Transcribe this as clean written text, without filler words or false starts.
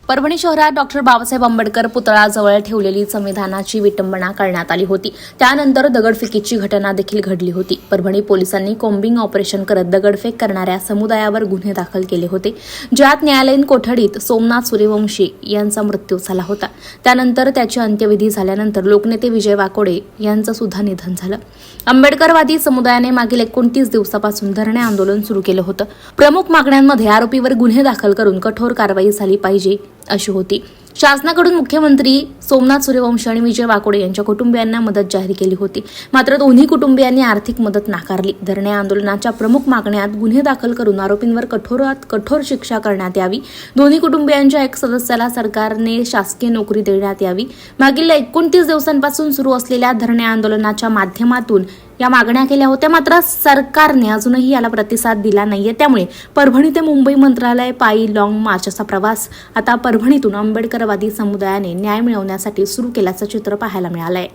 परभणी शहरात डॉक्टर बाबासाहेब आंबेडकर पुतळ्याजवळ ठेवलेली संविधानाची विटंबना करण्यात आली होती. त्यानंतर दगडफेकीची घटना देखील घडली होती. परभणी पोलिसांनी कॉम्बिंग ऑपरेशन करत दगडफेक करणाऱ्या समुदायावर गुन्हे दाखल केले होते, ज्यात न्यायालयीन कोठडीत सोमनाथ सूर्यवंशी यांचा मृत्यू झाला होता. त्यानंतर त्याची अंत्यविधी झाल्यानंतर लोकनेते विजय वाकोडे यांचं सुद्धा निधन झालं. आंबेडकरवादी समुदायाने मागील 29 दिवसापासून धरणे आंदोलन सुरू केलं होतं. प्रमुख मागण्यांमध्ये आरोपीवर गुन्हे दाखल करून कठोर कारवाई झाली पाहिजे अशी होती. शासनाकडून मुख्यमंत्री सोमनाथ सूर्यवंशी आणि विजय वाकोडे यांच्या कुटुंबियांना मदत जाहीर केली होती, मात्र दोन्ही कुटुंबियांनी आर्थिक मदत नाकारली. धरणे आंदोलनाच्या प्रमुख मागण्यात गुन्हे दाखल करून आरोपींवर कठोरात कठोर शिक्षा करण्यात यावी, दोन्ही कुटुंबियांच्या एक सदस्याला सरकारने शासकीय नोकरी देण्यात यावी. मागील 29 दिवसांपासून सुरू असलेल्या धरणे आंदोलनाच्या माध्यमातून या मागण्या केल्या होत्या, मात्र सरकारने अजूनही याला प्रतिसाद दिला नाहीये. त्यामुळे परभणी ते मुंबई मंत्रालय पायी लॉंग मार्चचा प्रवास आता परभणीतून आंबेडकरवादी समुदायाने न्याय मिळवण्यासाठी सुरू केल्याचं चित्र पाहायला मिळालंय.